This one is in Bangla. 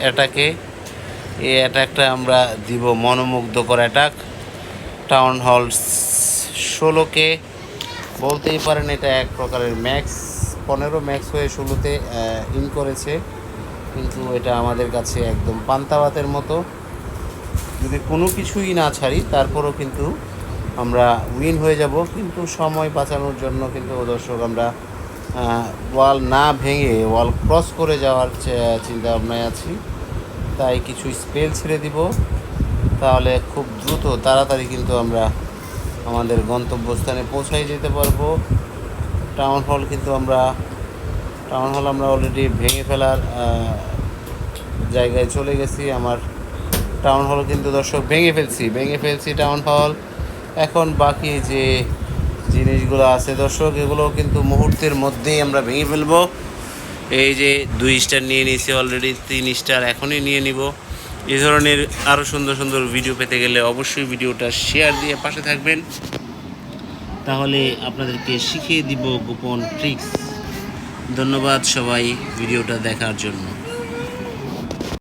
অ্যাটাকে। এই অ্যাটাকটা আমরা দিব মনোমুগ্ধকর অ্যাটাক। টাউন হল 16কে বলতেই পারেন এটা এক প্রকারের ম্যাক্স, 15 ম্যাক্স হয়ে 16তে ইন করেছে, কিন্তু এটা আমাদের কাছে একদম পান্তাভাতের মতো। যদি কোনো কিছুই না ছাড়ি তারপরও কিন্তু আমরা উইন হয়ে যাব, কিন্তু সময় বাঁচানোর জন্য কিন্তু দর্শক আমরা ওয়াল না ভেঙে ওয়াল ক্রস করে যাওয়ার চিন্তা ভাবনায় আছি। তাই কিছু স্পেল ছেড়ে দিব, তাহলে খুব দ্রুত তাড়াতাড়ি কিন্তু আমরা আমাদের গন্তব্যস্থানে পৌঁছাই যেতে পারবো। টাউন হল আমরা অলরেডি ভেঙে ফেলার জায়গায় চলে গেছি। আমার টাউন হল কিন্তু দর্শক ভেঙে ফেলছি টাউন হল। এখন বাকি যে জিনিসগুলো আছে দর্শক, এগুলো কিন্তু মুহূর্তের মধ্যেই আমরা ভেঙে ফেলবো। এই যে 2 স্টার নিয়ে নিয়েছি অলরেডি, 3 স্টার এখনই নিয়ে নিব। এই ধরনের আরও সুন্দর সুন্দর ভিডিও পেতে গেলে অবশ্যই ভিডিওটা শেয়ার দিয়ে পাশে থাকবেন, তাহলে আপনাদেরকে শিখিয়ে দিব গোপন ট্রিক্স। ধন্যবাদ সবাই ভিডিওটা দেখার জন্য।